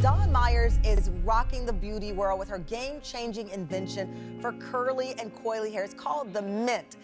Dawn Myers is rocking the beauty world with her game-changing invention for curly and coily hair. It's called the Mint.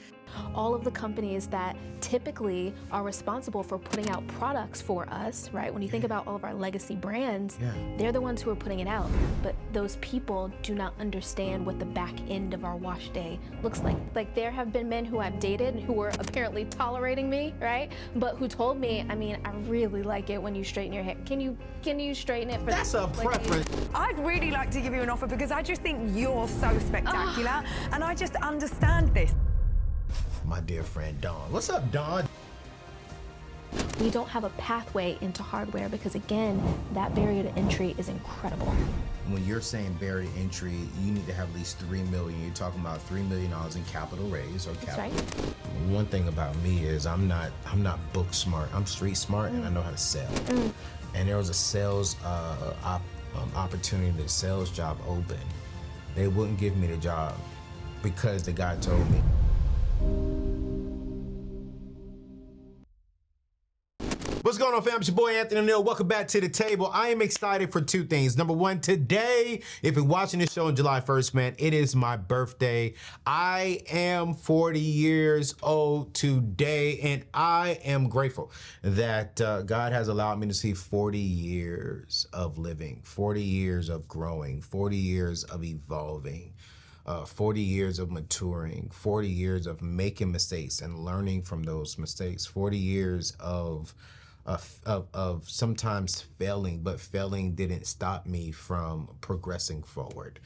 All of the companies that typically are responsible for putting out products for us, right? When you think about all of our legacy brands, they're the ones who are putting it out. But those people do not understand what the back end of our wash day looks like. Like, there have been men who I've dated who were apparently tolerating me, right? But who told me, I mean, I really like it when you straighten your hair. Can you straighten it for That's a preference. I'd really like to give you an offer because I just think you're so spectacular and I just understand this. My dear friend Dawn. What's up, Dawn? We don't have a pathway into hardware because, again, that barrier to entry is incredible. When you're saying barrier to entry, you need to have at least $3 million. You're talking about $3 million in capital raise or capital. That's right. One thing about me is I'm not book smart. I'm street smart and I know how to sell. And there was a sales opportunity, the sales job open. They wouldn't give me the job because the guy told me. What's going on, fam? It's your boy Anthony O'Neal. Welcome back to the table. I am excited for two things. Number one, today, if you're watching this show on July 1st, man, it is my birthday. I am 40 years old today, and I am grateful that God has allowed me to see 40 years of living, 40 years of growing, 40 years of evolving. 40 years of maturing, 40 years of making mistakes and learning from those mistakes, 40 years of sometimes failing, but failing didn't stop me from progressing forward.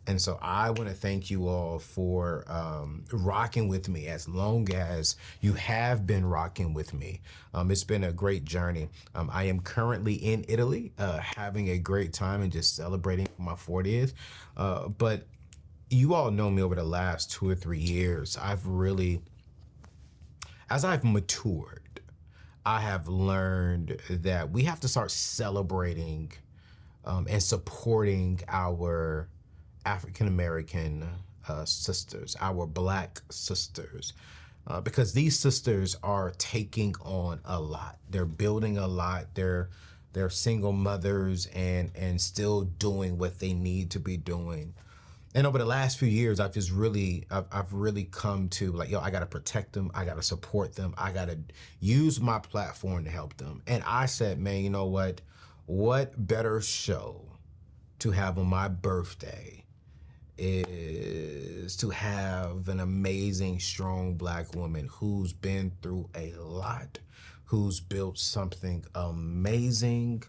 And so I want to thank you all for rocking with me as long as you have been rocking with me. It's been a great journey. I am currently in Italy, having a great time and just celebrating my 40th. But you all know me over the last 2 or 3 years. As I've matured, I have learned that we have to start celebrating and supporting our African-American sisters, our Black sisters, because these sisters are taking on a lot. They're building a lot. They're single mothers and still doing what they need to be doing. And over the last few years, I've really come to like, yo, I got to protect them. I got to support them. I got to use my platform to help them. And I said, man, you know what? What better show to have on my birthday is to have an amazing, strong Black woman who's been through a lot, who's built something amazing.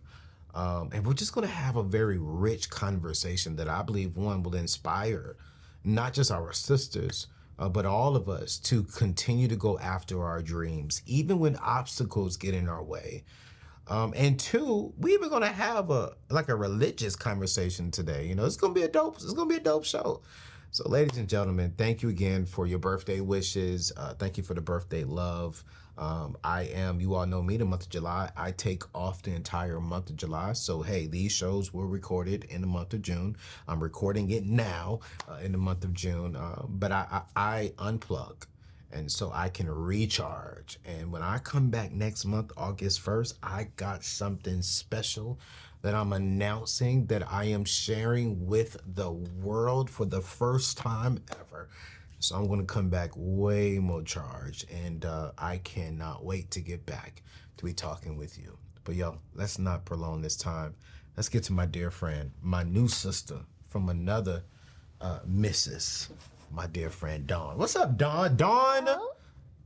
And we're just going to have a very rich conversation that I believe, one, will inspire not just our sisters, but all of us to continue to go after our dreams, even when obstacles get in our way. And two, we even going to have a religious conversation today. You know, it's going to be a dope show. So ladies and gentlemen, thank you again for your birthday wishes. Thank you for the birthday love. You all know me, the month of July, I take off the entire month of July. So, hey, these shows were recorded in the month of June. I'm recording it now in the month of June, but I unplug. And so I can recharge. And when I come back next month, August 1st, I got something special that I'm announcing that I am sharing with the world for the first time ever. So I'm going to come back way more charged, and I cannot wait to get back to be talking with you. But yo, let's not prolong this time. Let's get to my dear friend, my new sister from another Mrs., my dear friend Dawn. What's up, Dawn? Dawn? Hello?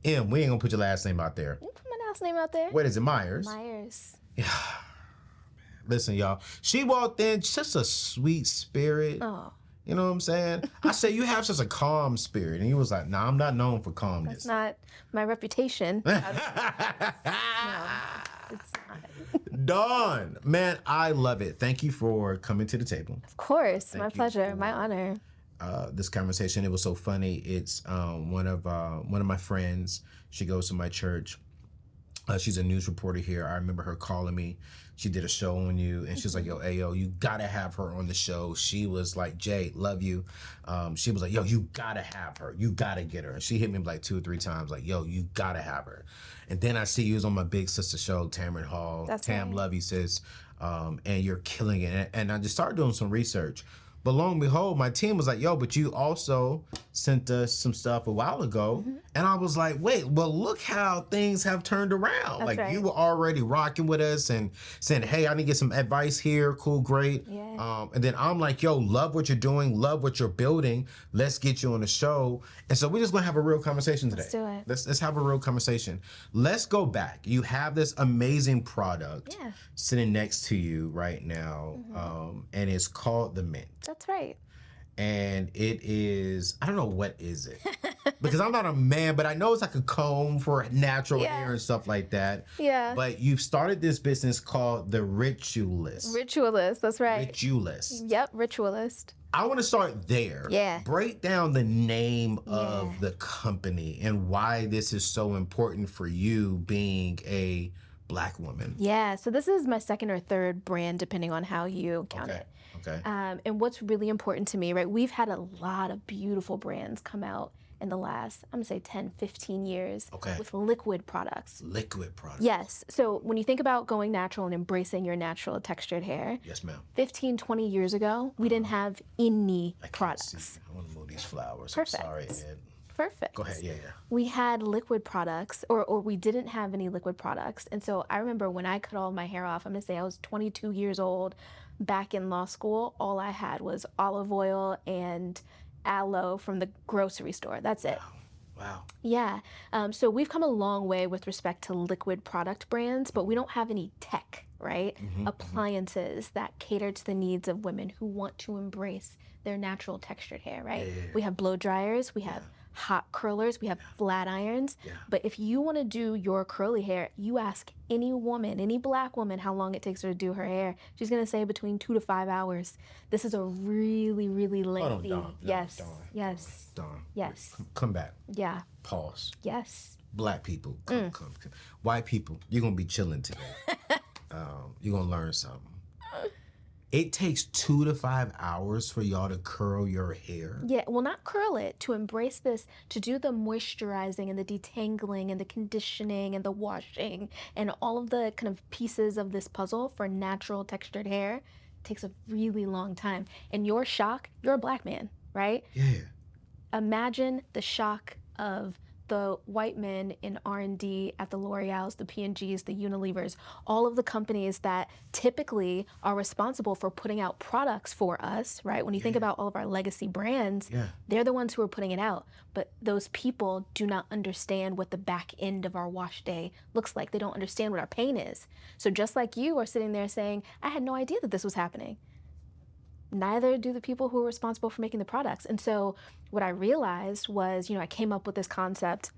M, we ain't going to put your last name out there. You put my last name out there. What is it, Myers? Myers. Yeah. Listen, y'all, she walked in, just a sweet spirit. Oh. You know what I'm saying? I said, you have such a calm spirit. And he was like, nah, I'm not known for calmness. That's not my reputation. No, it's not. Dawn, man, I love it. Thank you for coming to the table. Of course, Thank my you pleasure, for, my honor. This conversation, it was so funny. It's one of my friends. She goes to my church. She's a news reporter here. I remember her calling me. She did a show on you, and she's like, yo, Ayo, you gotta have her on the show. She was like, Jay, love you. She was like, yo, you gotta have her. You gotta get her. And she hit me like 2 or 3 times, like, yo, you gotta have her. And then I see you was on my big sister show, Tamron Hall. That's Tam, right. love you, sis. and you're killing it. And I just started doing some research. But lo and behold, my team was like, yo, but you also sent us some stuff a while ago. And I was like, wait, well, look how things have turned around. That's like right. you were already rocking with us and saying, hey, I need to get some advice here. Cool, great. Yeah. And then I'm like, yo, love what you're doing. Love what you're building. Let's get you on the show. And so we're just going to have a real conversation today. Let's do it. Let's have a real conversation. Let's go back. You have this amazing product sitting next to you right now. And it's called the Mint. That's right. And it is, I don't know, what is it? Because I'm not a man, but I know it's like a comb for natural hair and stuff like that. Yeah. But you've started this business called the Richualist. Richualist, that's right. Richualist. Yep, Richualist. I want to start there. Yeah. Break down the name of the company and why this is so important for you being a Black woman. Yeah, so this is my second or third brand, depending on how you count it. Okay. And what's really important to me, right? We've had a lot of beautiful brands come out in the last, I'm gonna say 10, 15 years with liquid products. Liquid products. Yes. So when you think about going natural and embracing your natural textured hair, Yes, ma'am. 15, 20 years ago, we didn't have any I can't products. see. I want to move these flowers. Perfect. I'm sorry, Ed. Perfect. Go ahead. Yeah. We had liquid products, or we didn't have any liquid products. And so I remember when I cut all my hair off, I'm gonna say I was 22 years old, back in law school, all I had was olive oil and aloe from the grocery store. That's it. Wow. Yeah. So we've come a long way with respect to liquid product brands, but we don't have any tech, right? Appliances that cater to the needs of women who want to embrace their natural textured hair, right? We have blow dryers, we have hot curlers, we have flat irons. But if you want to do your curly hair, you ask any woman, any Black woman, how long it takes her to do her hair. She's going to say between 2 to 5 hours. This is a really, really lengthy. Dawn, yes. Dawn. Yes. Dawn. Yes. Come back. Yeah. Pause. Yes. Black people, come. White people, you're going to be chilling today. You're going to learn something. It takes 2 to 5 hours for y'all to curl your hair. Yeah, well, not curl it, to embrace this, to do the moisturizing and the detangling and the conditioning and the washing and all of the kind of pieces of this puzzle for natural textured hair takes a really long time. And your shock, you're a Black man, right? Yeah. Imagine the shock of the white men in R&D at the L'Oreals, the P&Gs, the Unilevers, all of the companies that typically are responsible for putting out products for us, right? When you think about all of our legacy brands, they're the ones who are putting it out. But those people do not understand what the back end of our wash day looks like. They don't understand what our pain is. So just like you are sitting there saying, I had no idea that this was happening. Neither do the people who are responsible for making the products. And so what I realized was, I came up with this concept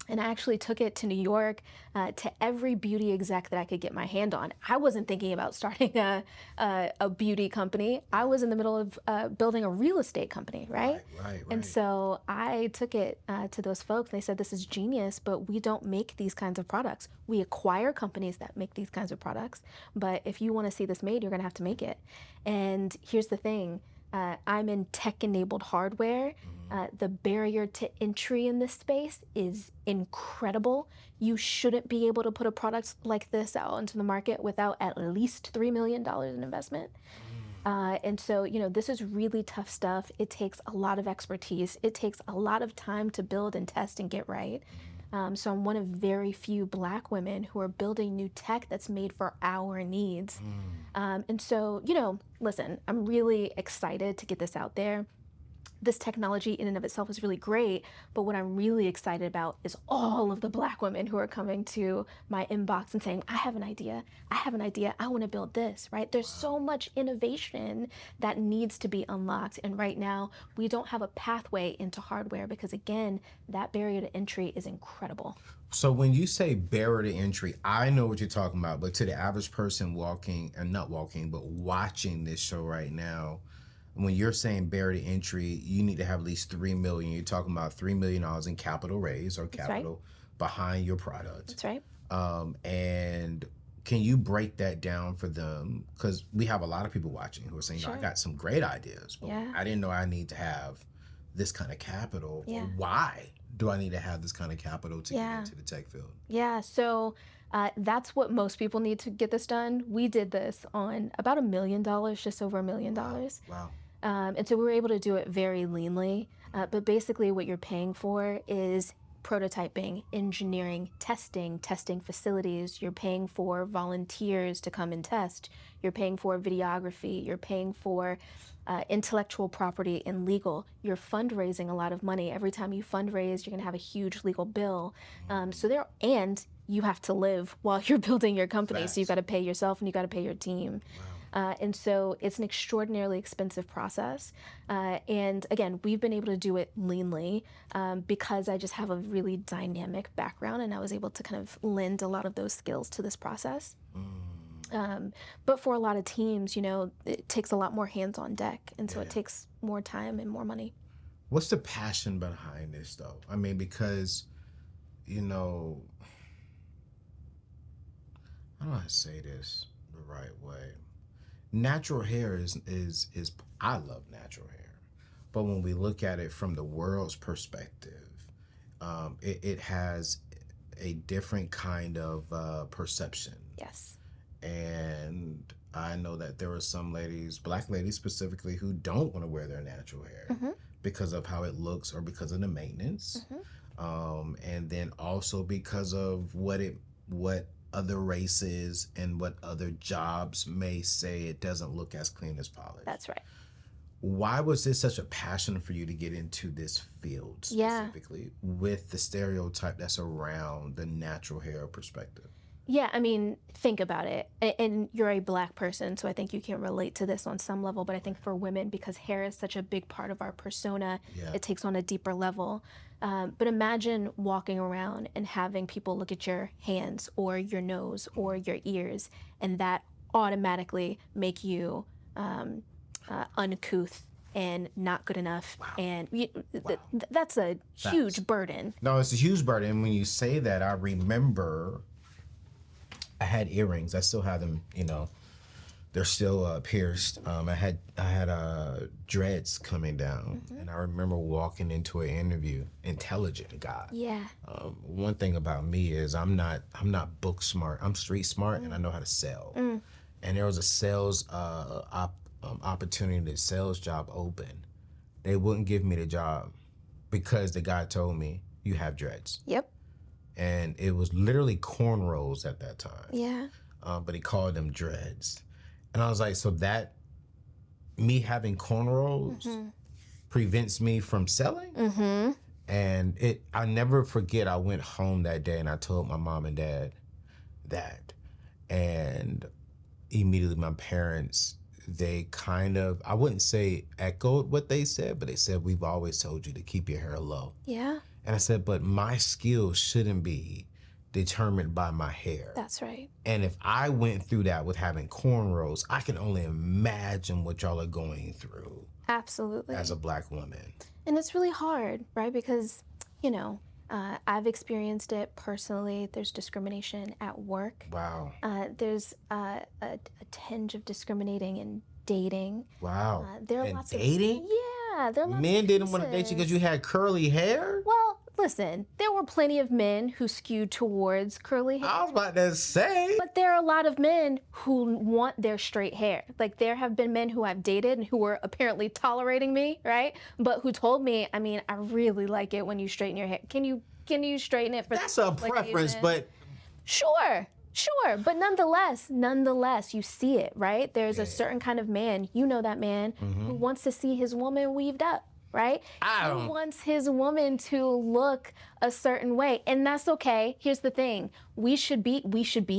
and I actually took it to New York, to every beauty exec that I could get my hand on. I wasn't thinking about starting a beauty company. I was in the middle of building a real estate company, right? Right. And so I took it to those folks. They said, this is genius, but we don't make these kinds of products. We acquire companies that make these kinds of products. But if you want to see this made, you're going to have to make it. And here's the thing. I'm in tech-enabled hardware. The barrier to entry in this space is incredible. You shouldn't be able to put a product like this out into the market without at least $3 million in investment. And so, this is really tough stuff. It takes a lot of expertise. It takes a lot of time to build and test and get right. So I'm one of very few Black women who are building new tech that's made for our needs. And so, listen, I'm really excited to get this out there. This technology in and of itself is really great, but what I'm really excited about is all of the Black women who are coming to my inbox and saying, I have an idea, I want to build this, right? There's so much innovation that needs to be unlocked, and right now, we don't have a pathway into hardware because, again, that barrier to entry is incredible. So when you say barrier to entry, I know what you're talking about, but to the average person watching this show right now, when you're saying barrier to entry, you need to have at least $3 million. You're talking about $3 million in capital raise or capital behind your product. That's right. And can you break that down for them? Because we have a lot of people watching who are saying, I got some great ideas, but I didn't know I need to have this kind of capital. Why do I need to have this kind of capital to get into the tech field? Yeah, so That's what most people need to get this done. We did this on about $1 million, just over $1 million. Wow. And so we were able to do it very leanly. But basically what you're paying for is prototyping, engineering, testing facilities. You're paying for volunteers to come and test. You're paying for videography. You're paying for intellectual property and legal. You're fundraising a lot of money. Every time you fundraise, you're going to have a huge legal bill. And you have to live while you're building your company. Facts. So you've got to pay yourself and you got to pay your team. Wow. And so it's an extraordinarily expensive process. And again, we've been able to do it leanly because I just have a really dynamic background and I was able to kind of lend a lot of those skills to this process. But for a lot of teams, you know, it takes a lot more hands on deck. And so it takes more time and more money. What's the passion behind this, though? I mean, because, you know, I don't know how to say this the right way. Natural hair is I love natural hair. But when we look at it from the world's perspective, it has a different kind of perception. Yes. And I know that there are some ladies, black ladies specifically, who don't want to wear their natural hair because of how it looks or because of the maintenance. And then also because of what other races and what other jobs may say it doesn't look as clean as polished. That's right. Why was this such a passion for you to get into this field specifically with the stereotype that's around the natural hair perspective? Yeah, I mean, think about it. And you're a black person, so I think you can relate to this on some level. But I think for women, because hair is such a big part of our persona, it takes on a deeper level. But imagine walking around and having people look at your hands or your nose or your ears, and that automatically make you uncouth and not good enough. And that's a huge burden. No, it's a huge burden. When you say that, I remember I had earrings. I still have them, you know, they're still pierced. I had dreads coming down, and I remember walking into an interview, intelligent guy. Yeah. One thing about me is I'm not book smart. I'm street smart, and I know how to sell. And there was a sales opportunity, the sales job open. They wouldn't give me the job because the guy told me, "You have dreads." Yep. And it was literally cornrows at that time. Yeah. But he called them dreads. And I was like, so that me having cornrows prevents me from selling? And I never forget, I went home that day and I told my mom and dad that. And immediately my parents, they kind of, I wouldn't say echoed what they said, but they said, "We've always told you to keep your hair low." Yeah. And I said, but my skills shouldn't be determined by my hair. That's right. And if I went through that with having cornrows, I can only imagine what y'all are going through. Absolutely. As a black woman. And it's really hard, right? Because, you know, I've experienced it personally. There's discrimination at work. Wow. There's a tinge of discriminating in dating. Wow. There are and lots dating? of there are lots Men of didn't want to date you because you had curly hair? Well, listen, there were plenty of men who skewed towards curly hair. I was about to say. But there are a lot of men who want their straight hair. Like, there have been men who I've dated and who were apparently tolerating me, right? But who told me, I mean, I really like it when you straighten your hair. Can you straighten it for That's a preference, but Sure, but nonetheless, you see it, right? There's a certain kind of man, you know that man, who wants to see his woman weaved up, right? He wants his woman to look a certain way, and that's okay. Here's the thing: we should be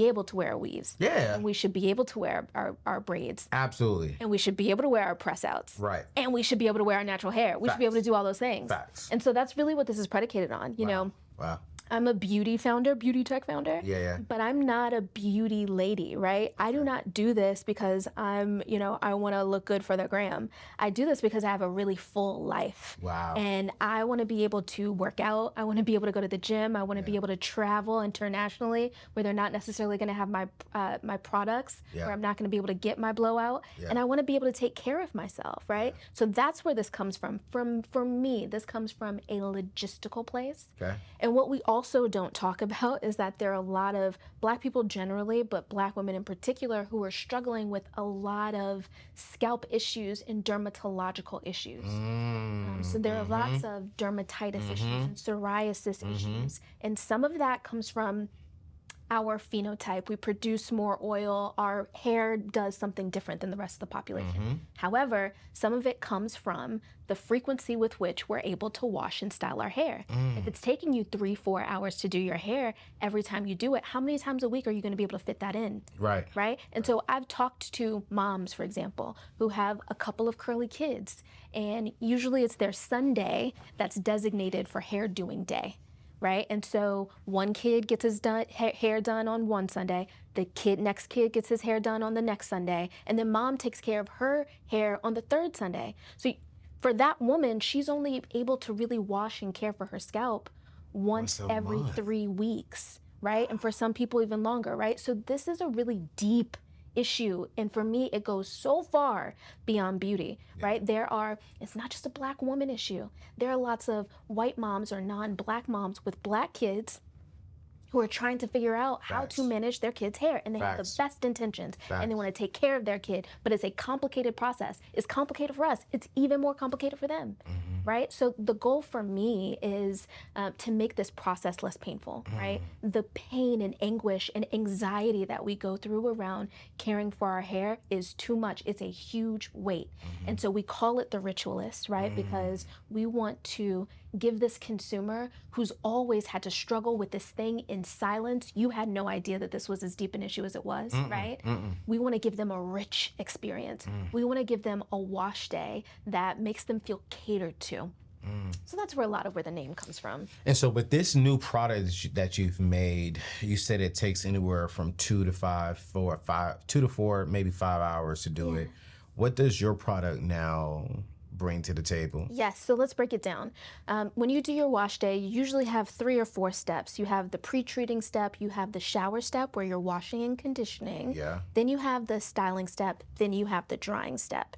able to wear weaves. Yeah. And we should be able to wear our braids. Absolutely. And we should be able to wear our press outs. Right. And we should be able to wear our natural hair. We should be able to do all those things. Facts. And so that's really what this is predicated on, you know. Wow. I'm a beauty tech founder. Yeah. But I'm not a beauty lady, right? I do not do this because I'm, you know, I want to look good for the gram. I do this because I have a really full life. Wow. And I want to be able to work out. I want to be able to go to the gym. I want to be able to travel internationally where they're not necessarily going to have my products, where I'm not going to be able to get my blowout. And I want to be able to take care of myself, right? So that's where this comes from. For me, this comes from a logistical place. Okay. And what we also don't talk about is that there are a lot of Black people generally, but Black women in particular, who are struggling with a lot of scalp issues and dermatological issues. So there are lots of dermatitis issues and psoriasis issues. And some of that comes from our phenotype. We produce more oil. Our hair does something different than the rest of the population. However, some of it comes from the frequency with which we're able to wash and style our hair. If it's taking you 3-4 hours to do your hair, every time you do it, how many times a week are you going to be able to fit that in? Right? And so I've talked to moms, for example, who have a couple of curly kids, and usually it's their Sunday that's designated for hair doing day. Right? And so one kid gets his hair done on one Sunday, the next kid gets his hair done on the next Sunday, and then mom takes care of her hair on the third Sunday. So for that woman, she's only able to really wash and care for her scalp once every 3 weeks, right? And for some people even longer, right? So this is a really deep issue, and for me it goes so far beyond beauty, right? It's not just a Black woman issue. There are lots of white moms or non-Black moms with Black kids who are trying to figure out how to manage their kids' hair, and they have the best intentions, and they want to take care of their kid, but it's a complicated process. It's complicated for us. It's even more complicated for them, right? So the goal for me is to make this process less painful, right? The pain and anguish and anxiety that we go through around caring for our hair is too much. It's a huge weight. And so we call it the Richualist, right? Because we want to give this consumer who's always had to struggle with this thing in silence. You had no idea that this was as deep an issue as it was, right? We want to give them a rich experience. We want to give them a wash day that makes them feel catered to. So that's where the name comes from. And so with this new product that you've made, you said it takes anywhere from 2 to 4, maybe 5 hours to do it. What does your product now bring to the table? Yes, so let's break it down. When you do your wash day, you usually have 3 or 4 steps. You have the pre-treating step, you have the shower step where you're washing and conditioning. Then you have the styling step, then you have the drying step.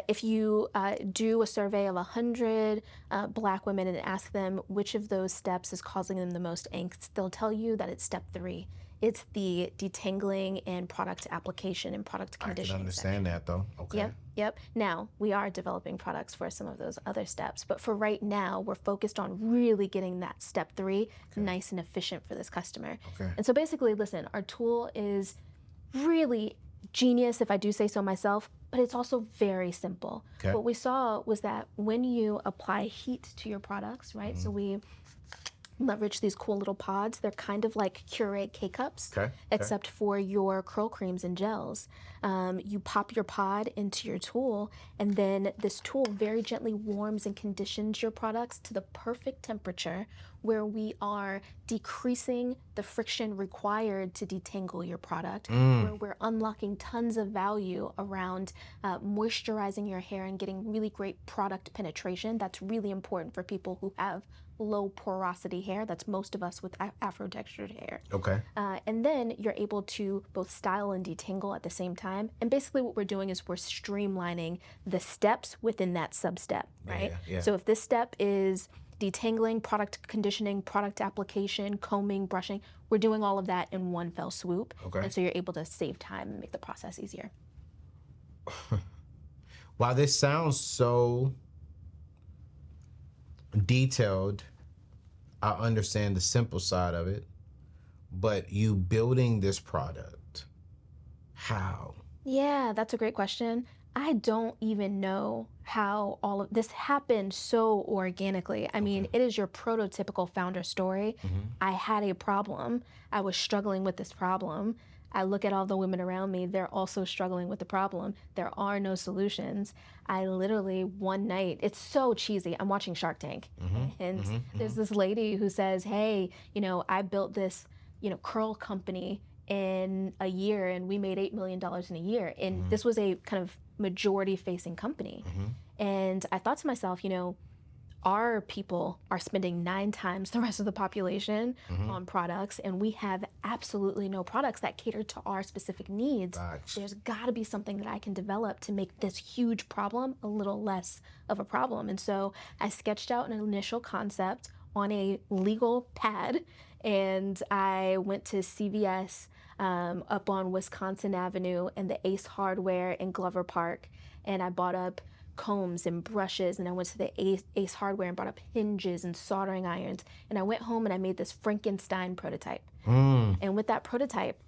If you do a survey of 100 Black women and ask them which of those steps is causing them the most angst, they'll tell you that it's step 3. It's the detangling and product application and product conditioning. I can understand that though. Yep. Now, we are developing products for some of those other steps, but for right now, we're focused on really getting that step 3 nice and efficient for this customer. And so basically, listen, our tool is really genius, if I do say so myself, but it's also very simple. What we saw was that when you apply heat to your products, right? So we leverage these cool little pods. They're kind of like Keurig K-Cups, except for your curl creams and gels. You pop your pod into your tool, and then this tool very gently warms and conditions your products to the perfect temperature where we are decreasing the friction required to detangle your product, where we're unlocking tons of value around moisturizing your hair and getting really great product penetration. That's really important for people who have low porosity hair. That's most of us with afro textured hair. And then you're able to both style and detangle at the same time. And basically what we're doing is we're streamlining the steps within that sub-step, right? So if this step is detangling, product conditioning, product application, combing, brushing, we're doing all of that in one fell swoop. And so you're able to save time and make the process easier. Wow, this sounds so detailed. I understand the simple side of it, but you building this product, how? Yeah, that's a great question. I don't even know how all of this happened so organically. I mean, it is your prototypical founder story. I had a problem. I was struggling with this problem. I look at all the women around me, they're also struggling with the problem. There are no solutions. I literally, one night, it's so cheesy, I'm watching Shark Tank, and there's this lady who says, hey, you know, I built this, you know, curl company in a year, and we made $8 million in a year. And this was a kind of majority-facing company. And I thought to myself, you know, our people are spending 9 times the rest of the population on products, and we have absolutely no products that cater to our specific needs. There's got to be something that I can develop to make this huge problem a little less of a problem. And so I sketched out an initial concept on a legal pad, and I went to CVS up on Wisconsin Avenue and the Ace Hardware in Glover Park, and I bought up combs and brushes, and I went to the Ace Hardware and bought up hinges and soldering irons, and I went home and I made this Frankenstein prototype. And with that prototype,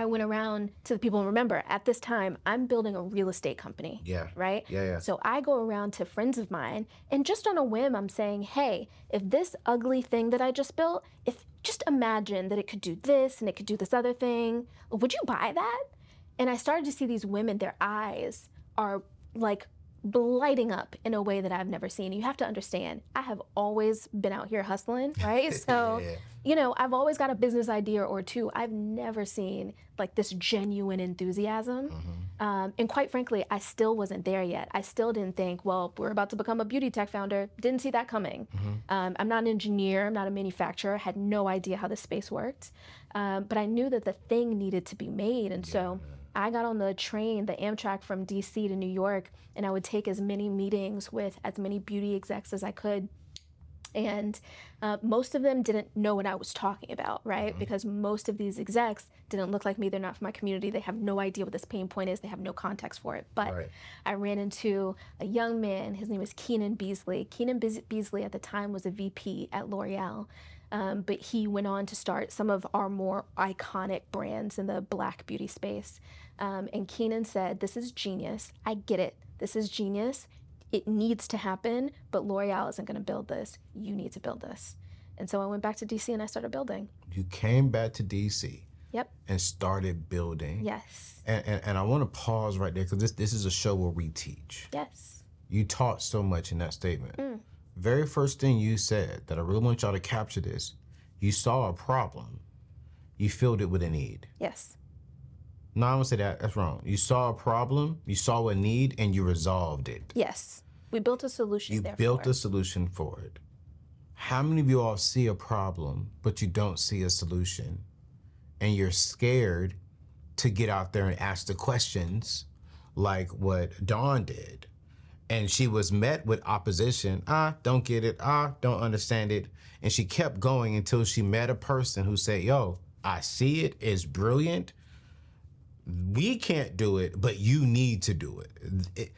I went around to the people, and remember, at this time, I'm building a real estate company, right? So I go around to friends of mine, and just on a whim, I'm saying, hey, if this ugly thing that I just built, just imagine that it could do this and it could do this other thing, would you buy that? And I started to see these women, their eyes are like lighting up in a way that I've never seen. You have to understand, I have always been out here hustling, right? So, you know, I've always got a business idea or two. I've never seen like this genuine enthusiasm. And quite frankly, I still wasn't there yet. I still didn't think, well, we're about to become a beauty tech founder. Didn't see that coming. I'm not an engineer, I'm not a manufacturer, had no idea how the space worked. But I knew that the thing needed to be made. And so I got on the train, the Amtrak from DC to New York, and I would take as many meetings with as many beauty execs as I could. And most of them didn't know what I was talking about, right? Because most of these execs didn't look like me. They're not from my community. They have no idea what this pain point is. They have no context for it. But I ran into a young man. His name was Keenan Beasley. Keenan Beasley at the time was a VP at L'Oreal. But he went on to start some of our more iconic brands in the Black beauty space. And Keenan said, this is genius. I get it. This is genius. It needs to happen, but L'Oreal isn't going to build this. You need to build this. And so I went back to DC and I started building. You came back to DC. Yep. And started building. Yes. And I want to pause right there because this is a show where we teach. Yes. You taught so much in that statement. Very first thing you said that I really want y'all to capture this, you saw a problem, you filled it with a need. Yes. No, I don't say that, that's wrong. You saw a problem, you saw a need, and you resolved it. Yes. We built a solution. You built a solution for it. How many of you all see a problem, but you don't see a solution? And you're scared to get out there and ask the questions like what Dawn did. And she was met with opposition. Don't get it. Don't understand it. And she kept going until she met a person who said, yo, I see it. It's brilliant. We can't do it, but you need to do it.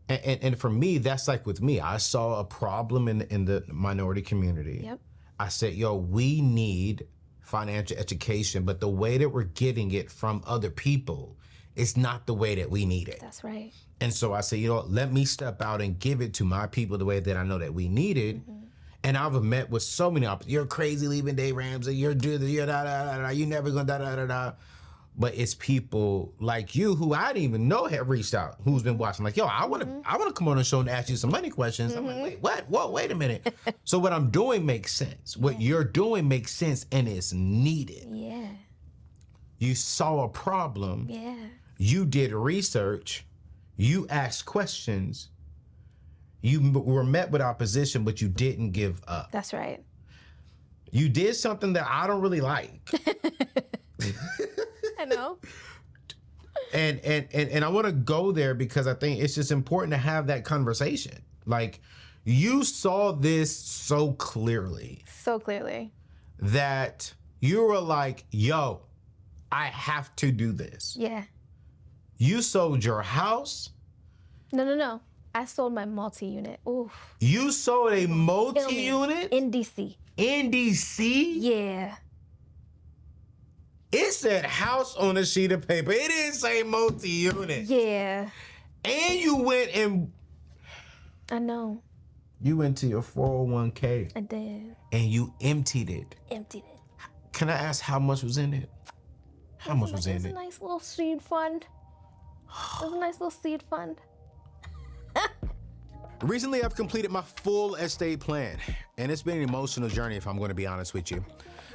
And for me, that's like with me. I saw a problem in the minority community. Yep. I said, yo, we need financial education, but the way that we're getting it from other people is not the way that we need it. That's right. And so I said, you know what, let me step out and give it to my people the way that I know that we need it. And I've met with so many options. You're crazy leaving Dave Ramsey. You're you never gonna da-da-da-da. But it's people like you who I didn't even know had reached out, who's been watching. Like, yo, I wanna come on the show and ask you some money questions. I'm like, wait, what? Whoa, wait a minute. So what I'm doing makes sense. What you're doing makes sense and it's needed. Yeah. You saw a problem. Yeah. You did research. You asked questions. You were met with opposition, but you didn't give up. That's right. You did something that I don't really like. I know. And I want to go there because I think it's just important to have that conversation. Like, you saw this so clearly. So clearly. That you were like, yo, I have to do this. Yeah. You sold your house. No. I sold my multi-unit. Oof. You sold a multi-unit? In DC. In DC? Yeah. It said house on a sheet of paper. It didn't say multi-unit. Yeah. And you went and... I know. You went to your 401k. I did. And you emptied it. Emptied it. Can I ask how much was in it? How much was in it? It was a nice little seed fund. It was a nice little seed fund. Recently, I've completed my full estate plan, and it's been an emotional journey, if I'm going to be honest with you.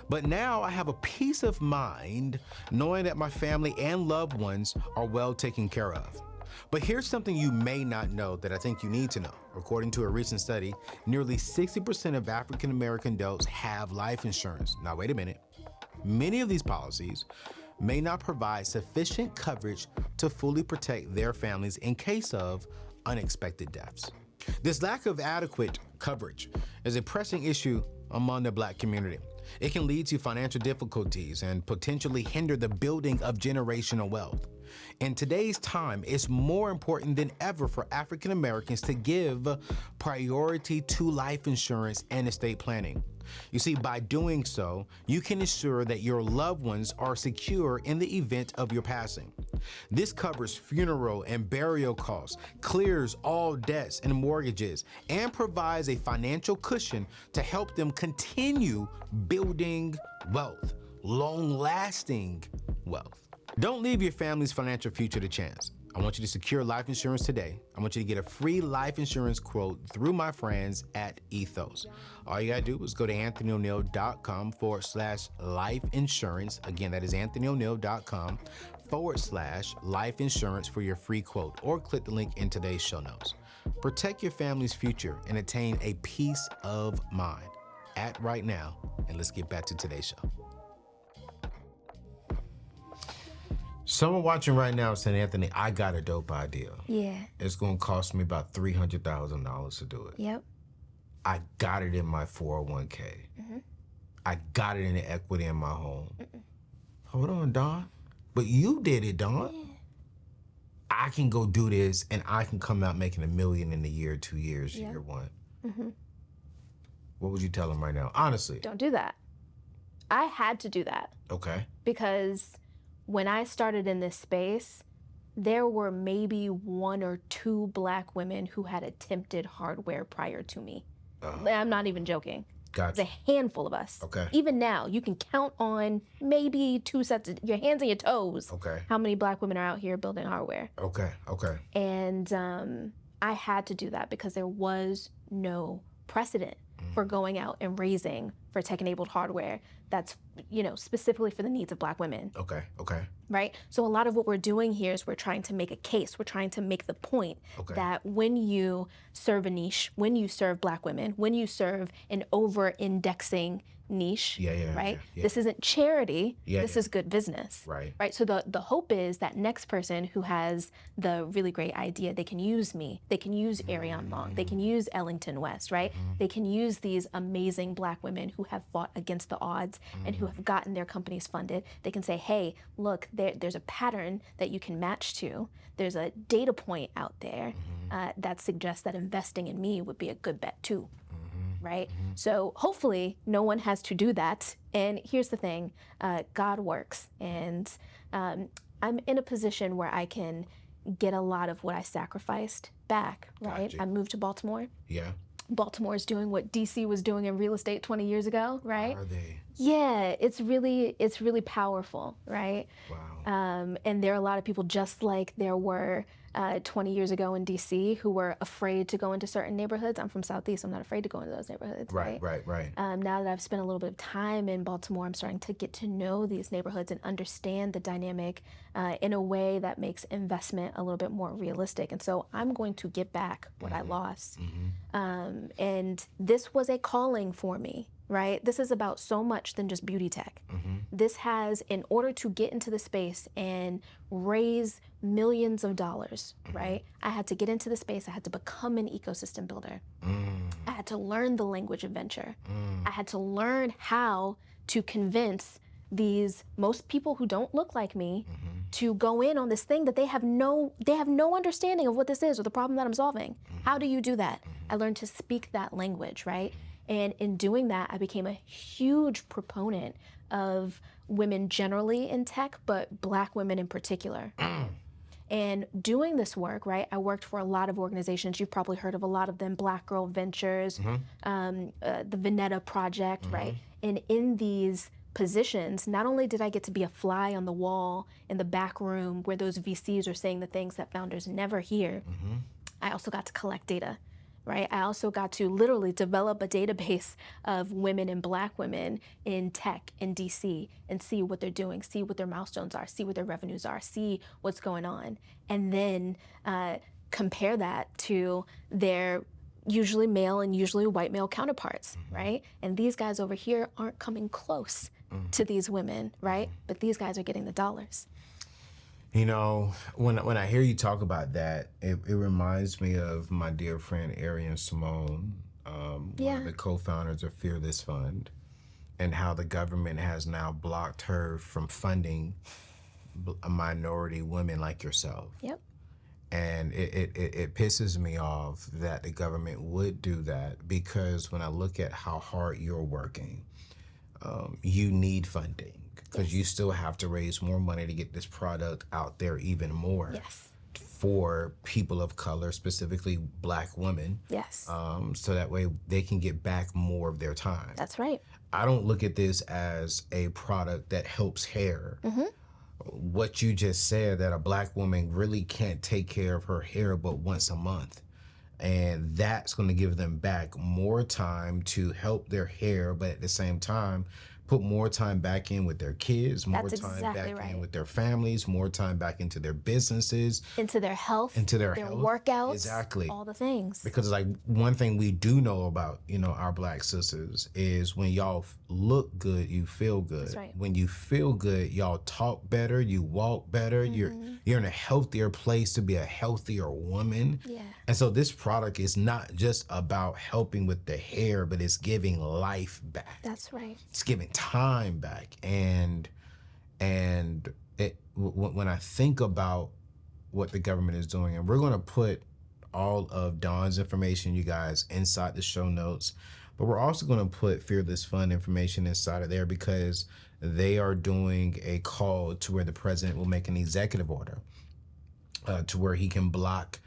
But now I have a peace of mind knowing that my family and loved ones are well taken care of. But here's something you may not know that I think you need to know. According to a recent study, nearly 60% of African American adults have life insurance. Now, wait a minute. Many of these policies may not provide sufficient coverage to fully protect their families in case of unexpected deaths. This lack of adequate coverage is a pressing issue among the Black community. It can lead to financial difficulties and potentially hinder the building of generational wealth. In today's time, it's more important than ever for African Americans to give priority to life insurance and estate planning. You see, by doing so, you can ensure that your loved ones are secure in the event of your passing. This covers funeral and burial costs, clears all debts and mortgages, and provides a financial cushion to help them continue building wealth, long-lasting wealth. Don't leave your family's financial future to chance. I want you to secure life insurance today. I want you to get a free life insurance quote through my friends at Ethos. All you gotta do is go to anthonyoneal.com/life insurance. Again, that is anthonyoneal.com/life insurance for your free quote, or click the link in today's show notes. Protect your family's future and attain a peace of mind. Act right now, and let's get back to today's show. Someone watching right now is saying, Anthony, I got a dope idea. Yeah. It's going to cost me about $300,000 to do it. Yep. I got it in my 401k. I got it in the equity in my home. Hold on, Don. But you did it, Don. Yeah. I can go do this, and I can come out making $1 million in a year, 2 years, year one. What would you tell him right now? Honestly. Don't do that. I had to do that. Okay. Because when I started in this space, there were maybe 1 or 2 Black women who had attempted hardware prior to me. I'm not even joking. Gotcha. It's a handful of us. Okay. Even now, you can count on maybe 2 sets of your hands and your toes. Okay. How many Black women are out here building hardware? Okay. Okay. And I had to do that because there was no precedent for going out and raising for tech-enabled hardware that's, you know, specifically for the needs of Black women. Okay. Okay. Right? So a lot of what we're doing here is we're trying to make a case. We're trying to make the point that when you serve a niche, when you serve Black women, when you serve an over-indexing niche, right? This isn't charity. This is good business. Right? So the hope is that next person who has the really great idea, they can use me. They can use Ariane Long. They can use Ellington West, right? They can use these amazing Black women who have fought against the odds and who have gotten their companies funded. They can say, hey, look, there's a pattern that you can match to. There's a data point out there that suggests that investing in me would be a good bet too. Right? So hopefully no one has to do that. And here's the thing, God works. And I'm in a position where I can get a lot of what I sacrificed back, right? Gotcha. I moved to Baltimore. Yeah. Baltimore is doing what DC was doing in real estate 20 years ago, right? Are they? Yeah, it's really powerful, right? Wow. And there are a lot of people, just like there were 20 years ago in DC, who were afraid to go into certain neighborhoods. I'm from Southeast, I'm not afraid to go into those neighborhoods, right? Right. Now that I've spent a little bit of time in Baltimore, I'm starting to get to know these neighborhoods and understand the dynamic in a way that makes investment a little bit more realistic. And so I'm going to get back what I lost. And this was a calling for me, right? This is about so much than just beauty tech. This has, in order to get into the space and raise millions of dollars, right? I had to get into the space. I had to become an ecosystem builder. I had to learn the language of venture. I had to learn how to convince these most people who don't look like me to go in on this thing that they have no understanding of what this is or the problem that I'm solving. How do you do that? I learned to speak that language, right? And in doing that, I became a huge proponent of women generally in tech, but Black women in particular. And doing this work, right, I worked for a lot of organizations. You've probably heard of a lot of them, Black Girl Ventures, the Veneta Project, right? And in these positions, not only did I get to be a fly on the wall in the back room where those VCs are saying the things that founders never hear, I also got to collect data. Right? I also got to literally develop a database of women and Black women in tech in DC and see what they're doing, see what their milestones are, see what their revenues are, see what's going on, and then compare that to their usually male and usually white male counterparts, right? And these guys over here aren't coming close to these women, right? But these guys are getting the dollars. You know, when I hear you talk about that, it reminds me of my dear friend Ariane Simone. one of the co-founders of Fearless Fund, and how the government has now blocked her from funding minority women like yourself. Yep. And it pisses me off that the government would do that, because when I look at how hard you're working, you need funding, because you still have to raise more money to get this product out there even more. Yes. For people of color, specifically Black women. Yes. So that way they can get back more of their time. That's right. I don't look at this as a product that helps hair. What you just said, that a Black woman really can't take care of her hair but once a month. And that's going to give them back more time to help their hair, but at the same time, put more time back in with their kids, more time back in with their families, more time back into their businesses. Into their health. Into their health. Workouts. Exactly. All the things. Because like one thing we do know about, you know, our Black sisters is when y'all look good, you feel good. That's right. When you feel good, y'all talk better, you walk better, you're in a healthier place to be a healthier woman. Yeah. And so this product is not just about helping with the hair, but it's giving life back. That's right. It's giving time back. And when I think about what the government is doing, and we're going to put all of Dawn's information, you guys, inside the show notes, but we're also going to put Fearless Fund information inside of there, because they are doing a call to where the president will make an executive order to where he can block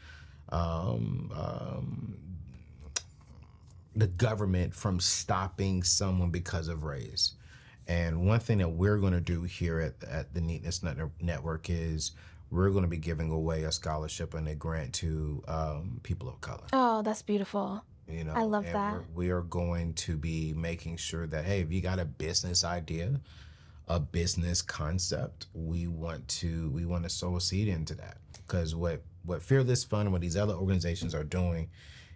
the government from stopping someone because of race. And one thing that we're going to do here at the Neatness Network is we're going to be giving away a scholarship and a grant to people of color. Oh, that's beautiful. You know, I love that. We are going to be making sure that, hey, if you got a business idea, a business concept, we want to sow a seed into that. Because what Fearless Fund and what these other organizations are doing,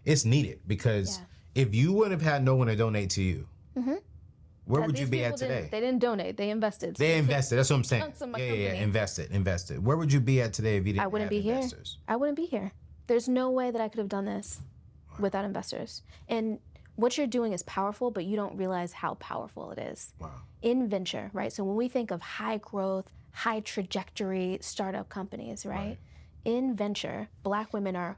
it's needed. Because if you wouldn't have had no one to donate to you, where would you be at today? They didn't donate. They invested. So they invested. That's what I'm saying. Yeah. Invested. Where would you be at today if you didn't have investors? I wouldn't be here. There's no way that I could have done this without investors. And what you're doing is powerful, but you don't realize how powerful it is. Wow. In venture, right? So when we think of high growth, high trajectory startup companies, right? In venture, Black women are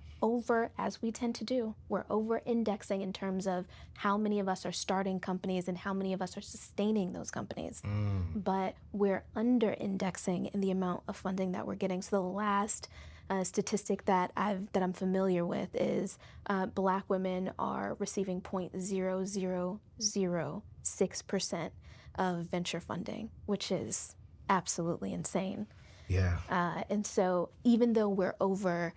as we tend to do, we're over indexing in terms of how many of us are starting companies and how many of us are sustaining those companies. But we're under indexing in the amount of funding that we're getting. So the last statistic that I'm familiar with is Black women are receiving 0.0006% of venture funding, which is absolutely insane. Yeah. And so even though we're over,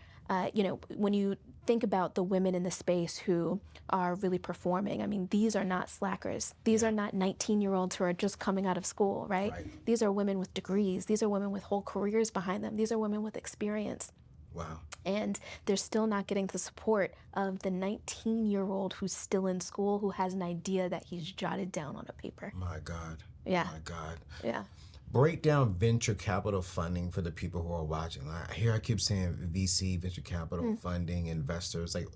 when you think about the women in the space who are really performing, I mean, these are not slackers. These are not 19-year-olds who are just coming out of school, right? These are women with degrees. These are women with whole careers behind them. These are women with experience. Wow. And they're still not getting the support of the 19-year-old who's still in school, who has an idea that he's jotted down on a paper. My God. Yeah. My God. Yeah. Break down venture capital funding for the people who are watching. I keep saying VC, venture capital funding, investors. Like,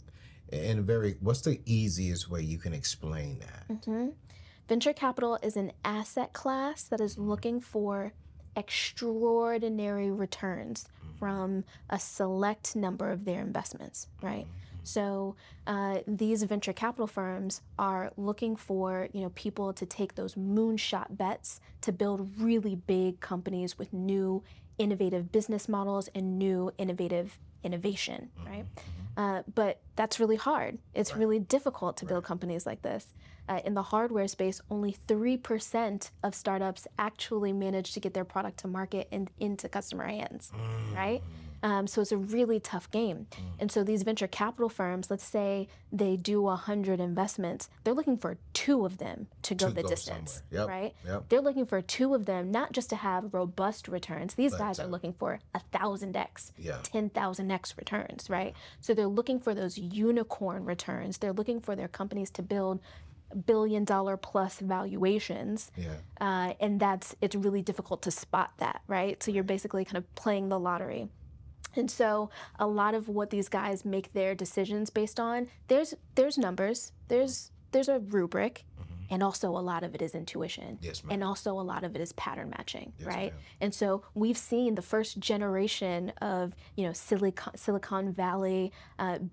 what's the easiest way you can explain that? Venture capital is an asset class that is looking for extraordinary returns from a select number of their investments, right? So these venture capital firms are looking for people to take those moonshot bets to build really big companies with new innovative business models and new innovation, right? But that's really hard. It's really difficult to build companies like this. In the hardware space, only 3% of startups actually manage to get their product to market and into customer hands, right? So it's a really tough game. And so these venture capital firms, let's say they do 100 investments, they're looking for 2 of them to go the distance, right? They're looking for 2 of them, not just to have robust returns. These guys are looking for 1,000x, 10,000x returns, right? So they're looking for those unicorn returns. They're looking for their companies to build $1 billion plus valuations. And it's really difficult to spot that, right? So you're basically kind of playing the lottery. And so a lot of what these guys make their decisions based on, there's numbers, there's a rubric, and also a lot of it is intuition. Yes, ma'am. And also a lot of it is pattern matching, Yes, right? ma'am. And so we've seen the first generation of, Silicon Valley,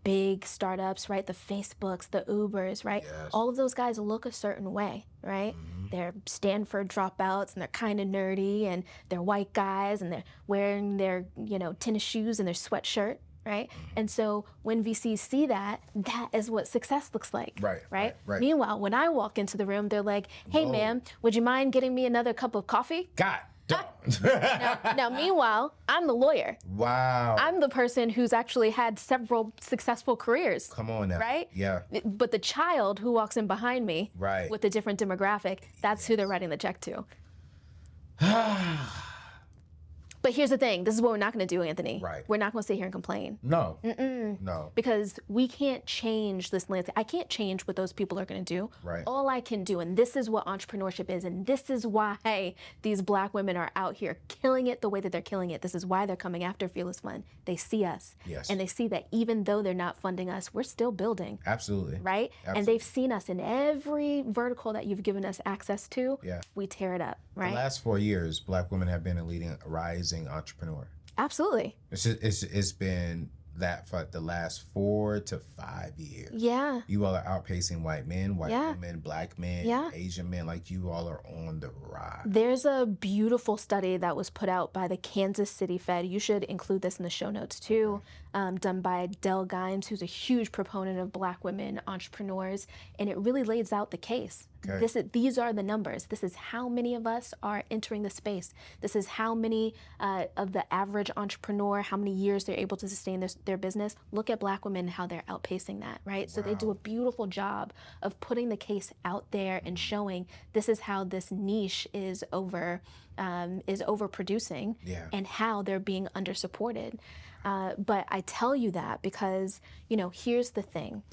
big startups, right? The Facebooks, the Ubers, right? Yes. All of those guys look a certain way, right? They're Stanford dropouts and they're kind of nerdy and they're white guys and they're wearing their, tennis shoes and their sweatshirt, right? And so when VCs see that, that is what success looks like, Right. Meanwhile, when I walk into the room, they're like, hey, Whoa. ma'am, would you mind getting me another cup of coffee? God. Now, meanwhile, I'm the lawyer. Wow. I'm the person who's actually had several successful careers. Come on now. Right? Yeah. But the child who walks in behind me Right. with a different demographic, that's who they're writing the check to. But here's the thing. This is what we're not going to do, Anthony. Right. We're not going to sit here and complain. No. No. Because we can't change this landscape. I can't change what those people are going to do. Right. All I can do, and this is what entrepreneurship is, and this is why these Black women are out here killing it the way that they're killing it. This is why they're coming after Fearless Fund. They see us. Yes. And they see that even though they're not funding us, we're still building. Absolutely. Right? Absolutely. And they've seen us in every vertical that you've given us access to. Yeah. We tear it up. Right? The last 4 years, Black women have been a leading, rising entrepreneur. Absolutely. It's been that for the last 4 to 5 years. Yeah. You all are outpacing white men, white Yeah. women, Black men, Yeah. Asian men. Like, you all are on the rise. There's a beautiful study that was put out by the Kansas City Fed. You should include this in the show notes too. Done by Del Gines, who's a huge proponent of Black women entrepreneurs, and it really lays out the case. Okay. These are the numbers. This is how many of us are entering the space. This is how many of the average entrepreneur, how many years they're able to sustain their business. Look at Black women, how they're outpacing that, right? So they do a beautiful job of putting the case out there and showing this is how this niche is overproducing, Yeah. and how they're being undersupported. But I tell you that because, here's the thing.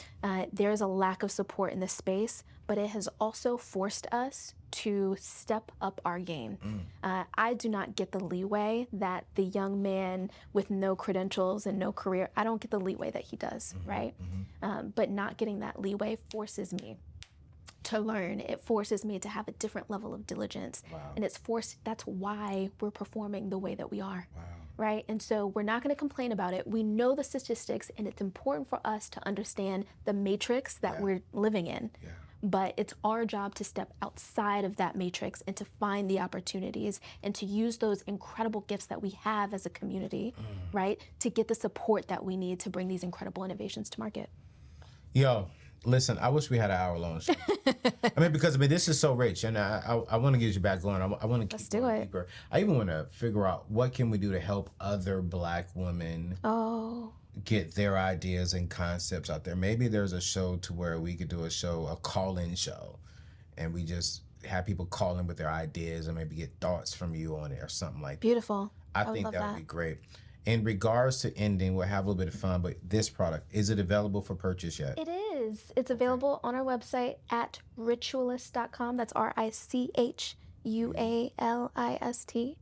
There's a lack of support in this space, but it has also forced us to step up our game. I do not get the leeway that the young man with no credentials and no career, I don't get the leeway that he does, right? But not getting that leeway forces me to learn. It forces me to have a different level of diligence. And that's why we're performing the way that we are. Right? And so we're not going to complain about it. We know the statistics, and it's important for us to understand the matrix that we're living in. But it's our job to step outside of that matrix and to find the opportunities and to use those incredible gifts that we have as a community, right? To get the support that we need to bring these incredible innovations to market. Yo, listen, I wish we had an hour-long show. because this is so rich, and I want to get you back going. I want to keep going deeper. I even want to figure out what can we do to help other Black women get their ideas and concepts out there. Maybe there's a show to where we could do a call-in show, and we just have people call in with their ideas and maybe get thoughts from you on it or something like that. Beautiful. I think that would be great. In regards to ending, we'll have a little bit of fun, but this product, is it available for purchase yet? It is. It's available on our website at Richualist.com. That's Richualist.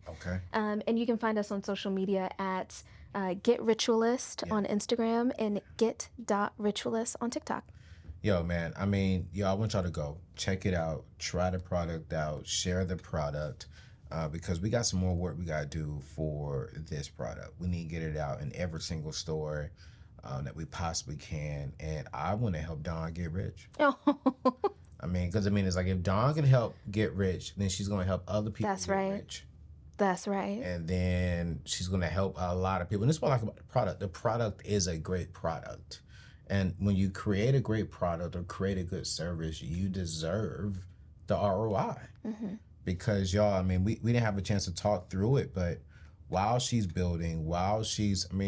Okay. And you can find us on social media at Get Richualist on Instagram and get.ritualist on TikTok. Yo, man, I want y'all to go check it out, try the product out, share the product. Because we got some more work we got to do for this product. We need to get it out in every single store that we possibly can. And I want to help Dawn get rich. Because it's like if Dawn can help get rich, then she's going to help other people get rich. That's right. And then she's going to help a lot of people. And this is what I like about the product. The product is a great product. And when you create a great product or create a good service, you deserve the ROI. Because y'all, we didn't have a chance to talk through it, but while she's building,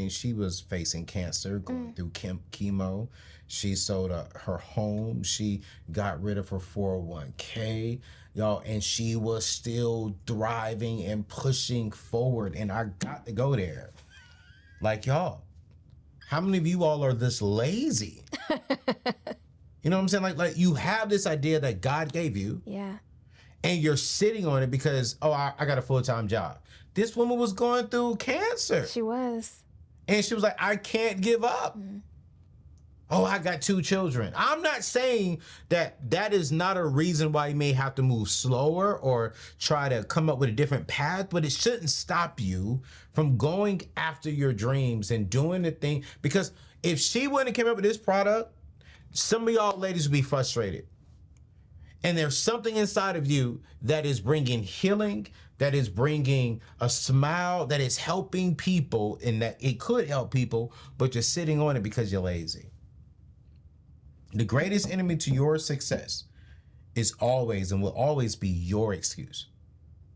she was facing cancer, going through chemo. She sold her home. She got rid of her 401k, y'all, and she was still thriving and pushing forward. And I got to go there. Like, y'all, how many of you all are this lazy? You know what I'm saying? Like you have this idea that God gave you. Yeah. And you're sitting on it because, I got a full-time job. This woman was going through cancer. She was. And she was like, I can't give up. Oh, I got 2 children. I'm not saying that is not a reason why you may have to move slower or try to come up with a different path, but it shouldn't stop you from going after your dreams and doing the thing. Because if she wouldn't have came up with this product, some of y'all ladies would be frustrated. And there's something inside of you that is bringing healing, that is bringing a smile, that is helping people, and that it could help people, but you're sitting on it because you're lazy. The greatest enemy to your success is always and will always be your excuse.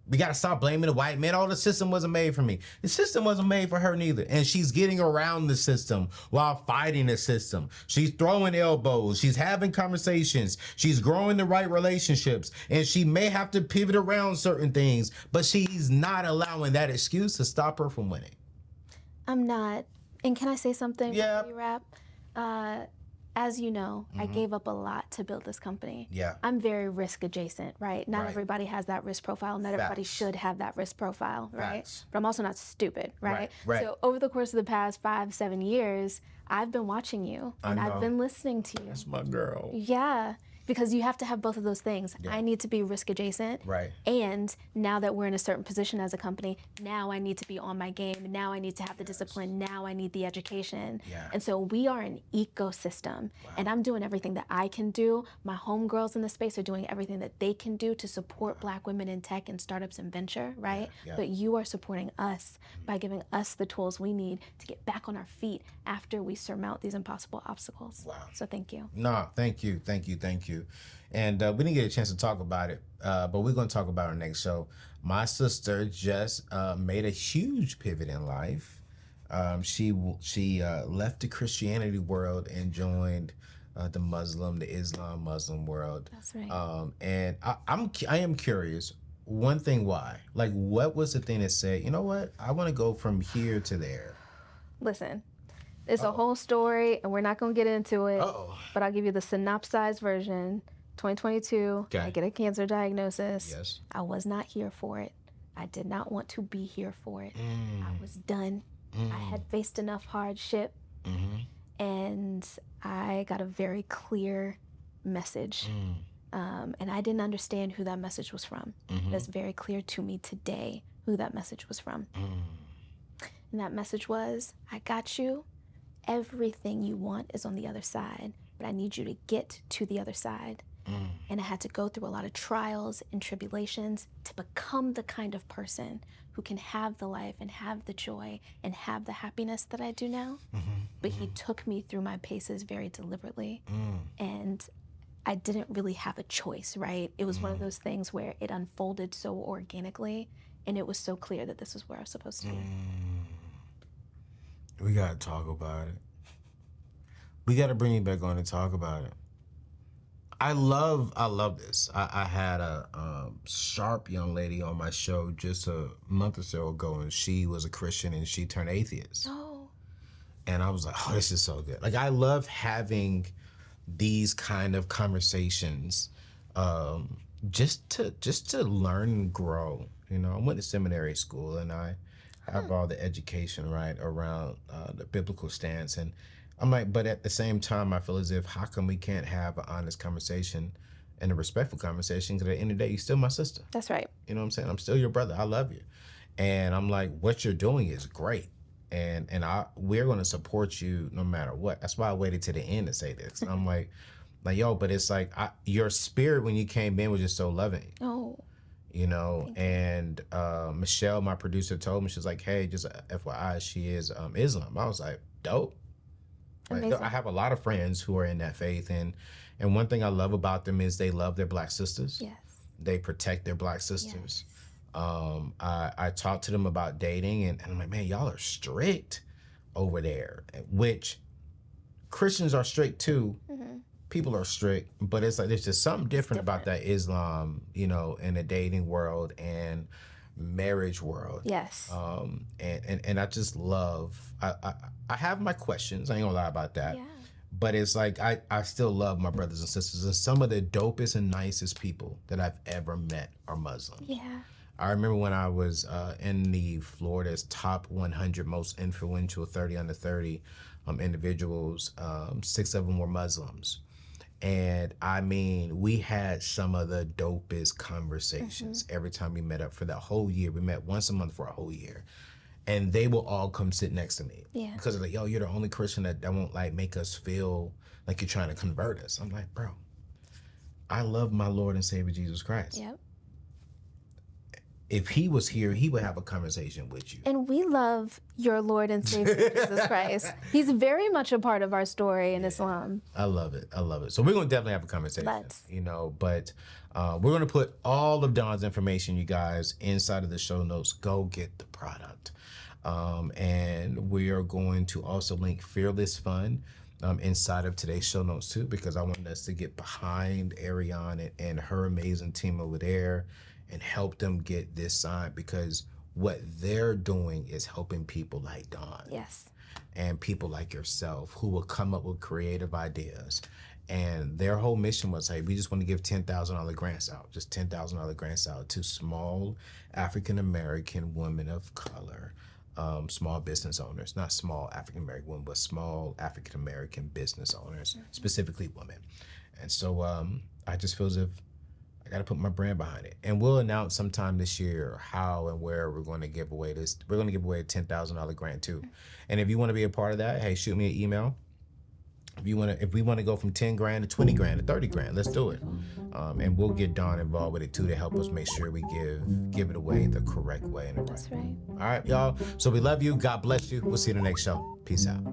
We got to stop blaming the white man. Oh, the system wasn't made for me. The system wasn't made for her neither. And she's getting around the system while fighting the system. She's throwing elbows. She's having conversations. She's growing the right relationships. And she may have to pivot around certain things, but she's not allowing that excuse to stop her from winning. I'm not. And can I say something before you wrap? As you know, I gave up a lot to build this company. Yeah. I'm very risk adjacent, right? Not everybody has that risk profile. Not everybody should have that risk profile, right? But I'm also not stupid, right? So over the course of the past 5-7 years, I've been watching you and I've been listening to you. That's my girl. Yeah. Because you have to have both of those things. I need to be risk adjacent. Right. And now that we're in a certain position as a company, now I need to be on my game. Now I need to have the discipline. Now I need the education. Yeah. And so we are an ecosystem. And I'm doing everything that I can do. My homegirls in the space are doing everything that they can do to support Black women in tech and startups and venture, right? But you are supporting us by giving us the tools we need to get back on our feet after we surmount these impossible obstacles. Wow. So thank you. No, thank you. And we didn't get a chance to talk about it, but we're going to talk about it next show. My sister just made a huge pivot in life. She left the Christianity world and joined the Islam Muslim world. That's right. And I am curious. One thing, why? Like, what was the thing that said, you know what? I want to go from here to there. Listen. It's a whole story, and we're not going to get into it, but I'll give you the synopsized version. 2022, I get a cancer diagnosis. Yes. I was not here for it. I did not want to be here for it. I was done. I had faced enough hardship, and I got a very clear message, and I didn't understand who that message was from. It's very clear to me today who that message was from. And that message was, I got you. Everything you want is on the other side, but I need you to get to the other side. And I had to go through a lot of trials and tribulations to become the kind of person who can have the life and have the joy and have the happiness that I do now. But he took me through my paces very deliberately. And I didn't really have a choice, right? It was one of those things where it unfolded so organically, and it was so clear that this is where I was supposed to be. We gotta talk about it. We gotta bring you back on and talk about it. I love this. I had a sharp young lady on my show just a month or so ago, and she was a Christian and she turned atheist. And I was like, oh, this is so good. Like, I love having these kind of conversations, just to learn and grow. You know, I went to seminary school and I have all the education right around the biblical stance, and I'm like, but at the same time, I feel as if, how come we can't have an honest conversation and a respectful conversation? Because at the end of the day, you're still my sister. That's right. You know what I'm saying? I'm still your brother. I love you. And I'm like, what you're doing is great. And we're going to support you no matter what. That's why I waited to the end to say this. And I'm like, yo, but it's like, your spirit when you came in was just so loving. You know, and Michelle, my producer, told me, she's like, hey, just FYI, she is Islam. I was like, dope. Like, I have a lot of friends who are in that faith, and one thing I love about them is they love their Black sisters. Yes. They protect their Black sisters. Yes. I talked to them about dating, and I'm like, man, y'all are strict over there, which Christians are strict too. People are strict, but it's like there's just something different about that Islam, you know, in the dating world and marriage world. Yes. And I just love, I have my questions, I ain't gonna lie about that. Yeah. But it's like, I still love my brothers and sisters, and some of the dopest and nicest people that I've ever met are Muslims. Yeah. I remember when I was in the Florida's top 100 most influential 30 under 30 individuals, 6 of them were Muslims. And I mean, we had some of the dopest conversations every time we met up for that whole year. We met once a month for a whole year. And they will all come sit next to me. Yeah. Because they're like, yo, you're the only Christian that won't like make us feel like you're trying to convert us. I'm like, bro, I love my Lord and Savior Jesus Christ. Yep. If he was here, he would have a conversation with you. And we love your Lord and Savior Jesus Christ. He's very much a part of our story in Islam. I love it. I love it. So we're going to definitely have a conversation. Let's. You know, but we're going to put all of Dawn's information, you guys, inside of the show notes. Go get the product. And we are going to also link Fearless Fund inside of today's show notes too, because I want us to get behind Ariane and her amazing team over there and help them get this signed, because what they're doing is helping people like Dawn. Yes. And people like yourself who will come up with creative ideas. And their whole mission was, hey, we just want to give $10,000 grants out, just $10,000 grants out to small African-American women of color, small business owners, not small African-American women, but small African-American business owners, specifically women. And so I just feel as if I got to put my brand behind it. And we'll announce sometime this year how and where we're going to give away this. We're going to give away a $10,000 grant too. And if you want to be a part of that, hey, shoot me an email. If we want to go from 10 grand to 20 grand to 30 grand, let's do it. And we'll get Dawn involved with it too to help us make sure we give it away the correct way and the right. That's right. All right, y'all. So we love you. God bless you. We'll see you in the next show. Peace out.